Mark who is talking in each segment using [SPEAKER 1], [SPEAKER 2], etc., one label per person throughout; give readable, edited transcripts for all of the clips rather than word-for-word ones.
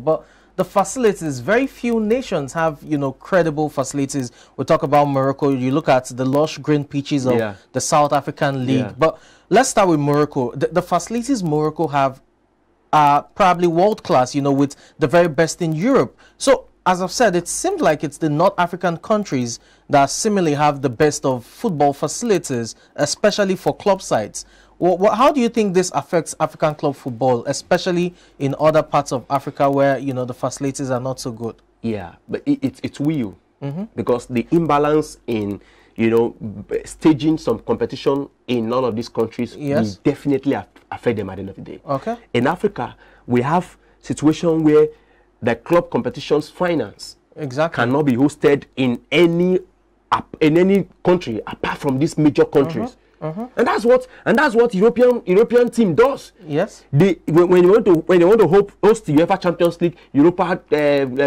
[SPEAKER 1] but the facilities, very few nations have, you know, credible facilities. We talk about Morocco. You look at the lush green pitches of the South African League. But let's start with Morocco. The facilities Morocco have are probably world-class, you know, with the very best in Europe. So, as I've said, it seems like it's the North African countries that similarly have the best of football facilities, especially for club sides. How do you think this affects African club football, especially in other parts of Africa where, you know, the facilities are not so good? Yeah, but it's will. Because the imbalance in, you know, staging some competition in none of these countries will definitely affect them at the end of the day. Okay. In Africa, we have situation where the club competitions finance cannot be hosted in any country apart from these major countries. And that's what European team does. Yes. When they want to host the UEFA Champions League, Europa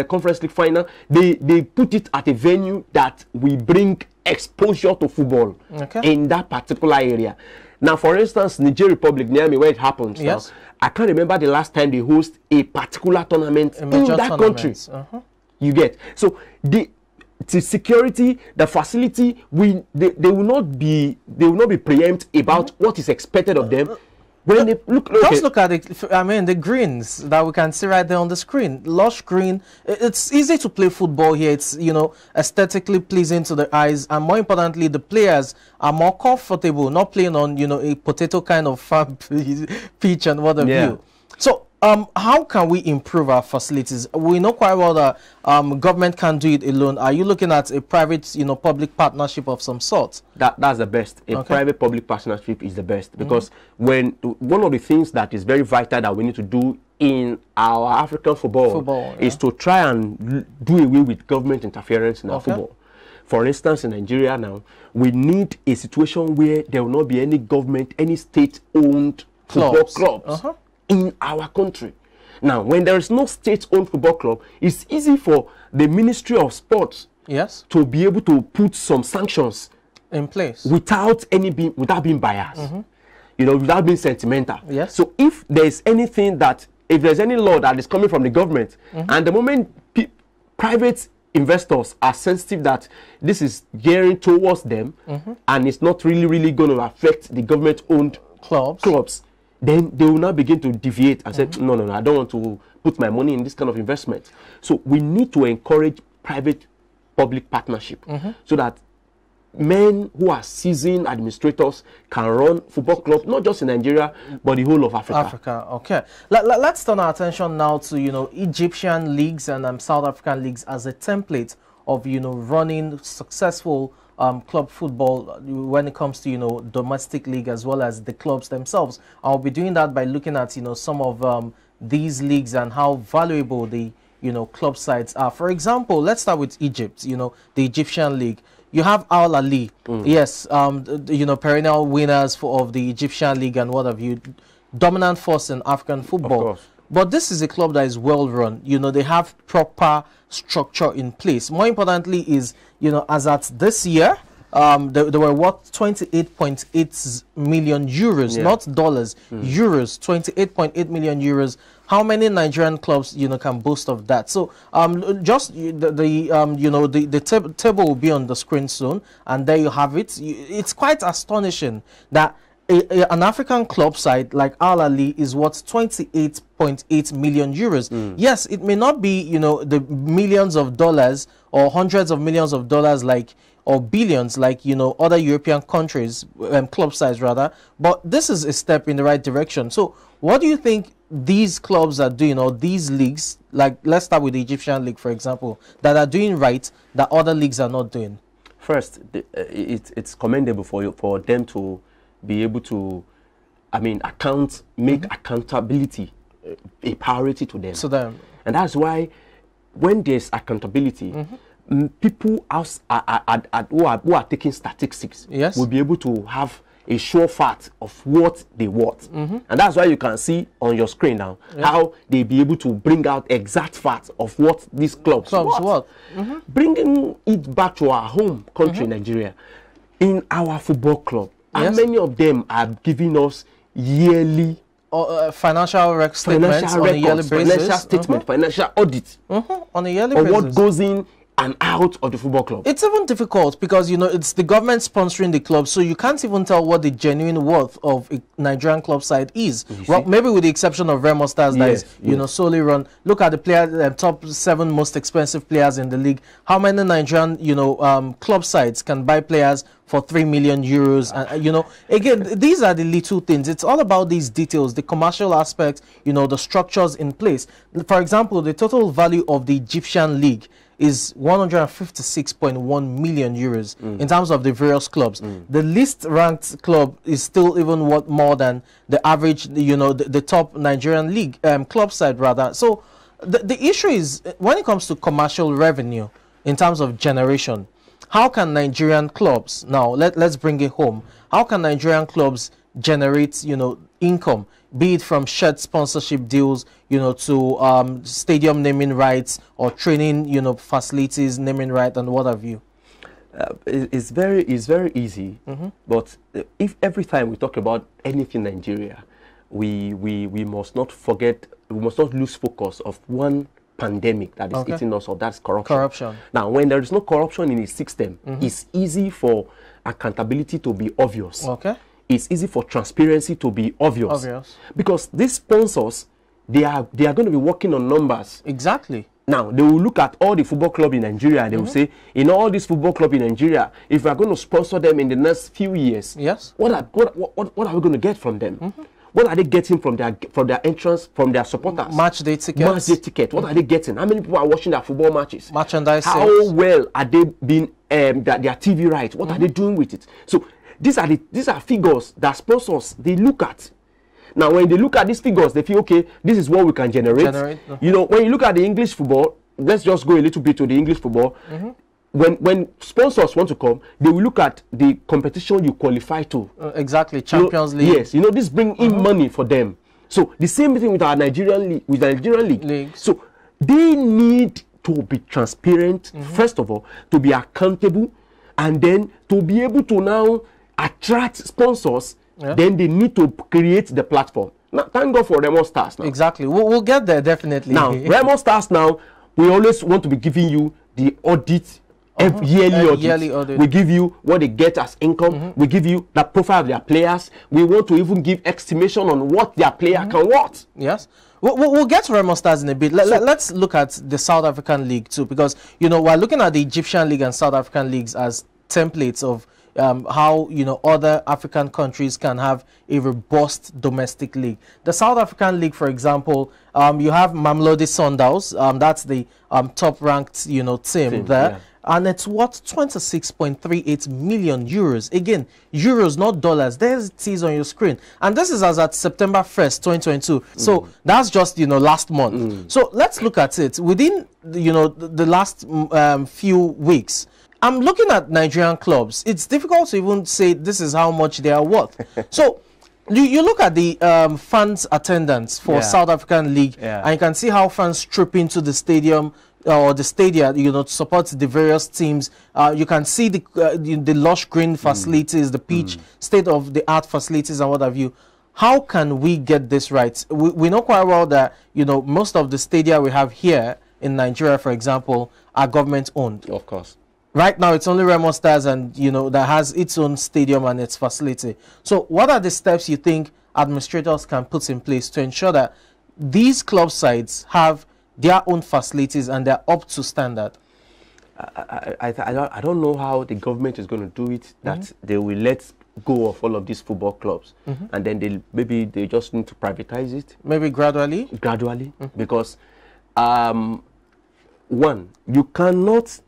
[SPEAKER 1] Conference League final, they put it at a venue that will bring exposure to football in that particular area. Now, for instance, Niger Republic, near me, where it happens. Now, I can't remember the last time they host a particular tournament in that country. You get so the security, the facility, they will not be preempt about what is expected of them. When they just look at it, I mean, the greens that we can see right there on the screen, lush green. It's easy to play football here. It's, you know, aesthetically pleasing to the eyes, and more importantly, the players are more comfortable, not playing on, you know, a potato kind of farm pitch and what have you. So, how can we improve our facilities? We know quite well that government can't do it alone. Are you looking at a private, you know, public partnership of some sort? That's the best. A private-public partnership is the best, because one of the things that is very vital that we need to do in our African football is to try and do away with government interference in our football. For instance, in Nigeria now, we need a situation where there will not be any government, any state-owned football clubs in our country. Now, when there is no state-owned football club, it's easy for the Ministry of Sports to be able to put some sanctions in place without being biased, you know, without being sentimental. So if there's anything if there's any law that is coming from the government, and the moment private investors are sensitive that this is gearing towards them, and it's not really going to affect the government-owned clubs, then they will now begin to deviate and say, no, I don't want to put my money in this kind of investment. So we need to encourage private-public partnership so that men who are seasoned administrators can run football clubs, not just in Nigeria, but the whole of Africa. Okay. Let's turn our attention now to, you know, Egyptian leagues and South African leagues as a template of, you know, running successful club football when it comes to, you know, domestic league as well as the clubs themselves. I'll be doing that by looking at, you know, some of these leagues and how valuable the, you know, club sides are. For example, let's start with Egypt, you know, the Egyptian league. You have Al Ahly, yes, you know, perennial winners of the Egyptian league and what have you, dominant force in African football. But this is a club that is well run. You know, they have proper structure in place. More importantly is, you know, as at this year, they were worth 28.8 million euros, not dollars, euros, 28.8 million euros. How many Nigerian clubs, you know, can boast of that? So, just you know, the table will be on the screen soon, and there you have it. It's quite astonishing that an African club side like Al Ahly is worth 28.8 million euros. Yes, it may not be, you know, the millions of dollars or hundreds of millions of dollars like, or billions like, you know, other European countries, club size rather, but this is a step in the right direction. So what do you think these clubs are doing, or these leagues, like let's start with the Egyptian league, for example, that are doing right that other leagues are not doing? First, it's commendable for them to be able to, I mean, make accountability a priority to them. And that's why when there's accountability, people who are taking statistics will be able to have a sure fact of what they want. And that's why you can see on your screen now how they be able to bring out exact facts of what these clubs want. Bringing it back to our home country, Nigeria, in our football club, how many of them are giving us yearly financial statements on a yearly basis.
[SPEAKER 2] Financial statement, financial audit.
[SPEAKER 1] On a yearly basis.
[SPEAKER 2] What goes in and out of the football club.
[SPEAKER 1] It's even difficult because, you know, it's the government sponsoring the club, so you can't even tell what the genuine worth of a Nigerian club side is. Well, maybe with the exception of Remo Stars, that is, you know, solely run. Look at the players, top 7 most expensive players in the league. How many Nigerian, you know, club sides can buy players for 3 million euros? And, you know, again, these are the little things. It's all about these details, the commercial aspects, you know, the structures in place. For example, the total value of the Egyptian league is 156.1 million euros in terms of the various clubs. The least ranked club is still even worth more than the average, you know, the top Nigerian league club side rather. So the issue is, when it comes to commercial revenue in terms of generation, how can Nigerian clubs, now let's bring it home, how can Nigerian clubs generate, you know, income, be it from shirt sponsorship deals, you know, to stadium naming rights or training, you know, facilities, naming right, and what have you?
[SPEAKER 2] It's very easy. But if every time we talk about anything Nigeria, we must not forget, we must not lose focus of one pandemic that is eating us up. That's corruption. Now, when there is no corruption in the system, it's easy for accountability to be obvious. It's easy for transparency to be obvious. Because these sponsors, they are going to be working on numbers.
[SPEAKER 1] Exactly.
[SPEAKER 2] Now, they will look at all the football clubs in Nigeria and they will say, in all these football clubs in Nigeria, if we are going to sponsor them in the next few years, what are we going to get from them? What are they getting from their entrance, from their supporters?
[SPEAKER 1] Match day tickets.
[SPEAKER 2] Match day ticket. What are they getting? How many people are watching their football matches?
[SPEAKER 1] Merchandise
[SPEAKER 2] How
[SPEAKER 1] sales.
[SPEAKER 2] well are they being their TV rights? What are they doing with it? So these are figures that sponsors they look at. Now, when they look at these figures, they feel, okay, this is what we can generate. You know, when you look at the English football, let's just go a little bit to the English football. When sponsors want to come, they will look at the competition you qualify to.
[SPEAKER 1] Exactly, Champions League.
[SPEAKER 2] Yes, you know, this bring in money for them. So the same thing with our Nigerian league. So they need to be transparent, first of all, to be accountable, and then to be able to now attract sponsors. Then they need to create the platform. Now, thank God for Remo Stars now.
[SPEAKER 1] Exactly. We'll get there, definitely.
[SPEAKER 2] Now, Remo Stars now, we always want to be giving you the audit, yearly audit. We give you what they get as income. We give you the profile of their players. We want to even give estimation on what their player can worth.
[SPEAKER 1] Yes. We'll get to Remo Stars in a bit. Let's look at the South African League too, because, you know, we're looking at the Egyptian League and South African leagues as templates of how, you know, other African countries can have a robust domestic league. The South African League, for example, you have Mamelodi Sundowns. That's the top ranked, you know, team there. And it's worth 26.38 million euros. Again, euros, not dollars. There's it is on your screen. And this is as at September 1st, 2022. So that's just, you know, last month. So let's look at it. Within, you know, the last few weeks, I'm looking at Nigerian clubs. It's difficult to even say this is how much they are worth. So you look at the fans attendance for South African League, and you can see how fans trip into the stadium or the stadia, you know, to support the various teams. You can see the lush green facilities, the pitch, state-of-the-art facilities, and what have you. How can we get this right? We know quite well that, you know, most of the stadia we have here in Nigeria, for example, are government-owned.
[SPEAKER 2] Of course.
[SPEAKER 1] Right now, it's only Remo Stars, and, you know, that has its own stadium and its facility. So what are the steps you think administrators can put in place to ensure that these club sides have their own facilities and they're up to standard?
[SPEAKER 2] I don't know how the government is going to do it, that they will let go of all of these football clubs, and then maybe they just need to privatize it.
[SPEAKER 1] Maybe gradually?
[SPEAKER 2] Gradually, because one, you cannot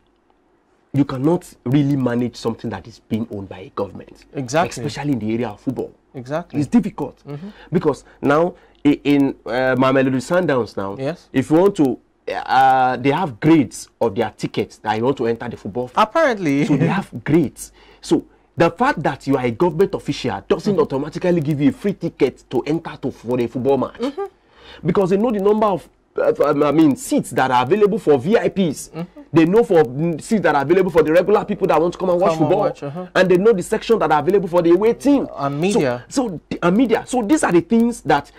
[SPEAKER 2] really manage something that is being owned by a government.
[SPEAKER 1] Exactly.
[SPEAKER 2] Especially in the area of football.
[SPEAKER 1] Exactly.
[SPEAKER 2] It's difficult. Because now, in Mamelodi Sundowns now, if you want to, they have grades of their tickets that you want to enter the football field.
[SPEAKER 1] Apparently.
[SPEAKER 2] So they have grades. So the fact that you are a government official doesn't automatically give you a free ticket to enter for a football match. Because they know the number of seats that are available for VIPs. They know for seats that are available for the regular people that want to come and watch football. And they know the section that are available for the away team.
[SPEAKER 1] And media.
[SPEAKER 2] So media. So these are the things that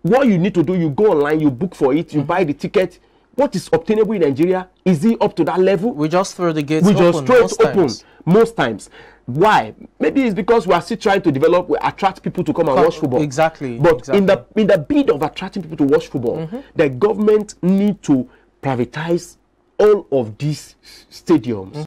[SPEAKER 2] what you need to do, you go online, you book for it, you buy the ticket. What is obtainable in Nigeria? Is it up to that level?
[SPEAKER 1] We just throw the gates
[SPEAKER 2] open.
[SPEAKER 1] We just throw
[SPEAKER 2] it open most times. Why? Maybe it's because we are still trying to develop, attract people to come and watch football.
[SPEAKER 1] Exactly.
[SPEAKER 2] But in the bid of attracting people to watch football, the government need to privatize all of these stadiums.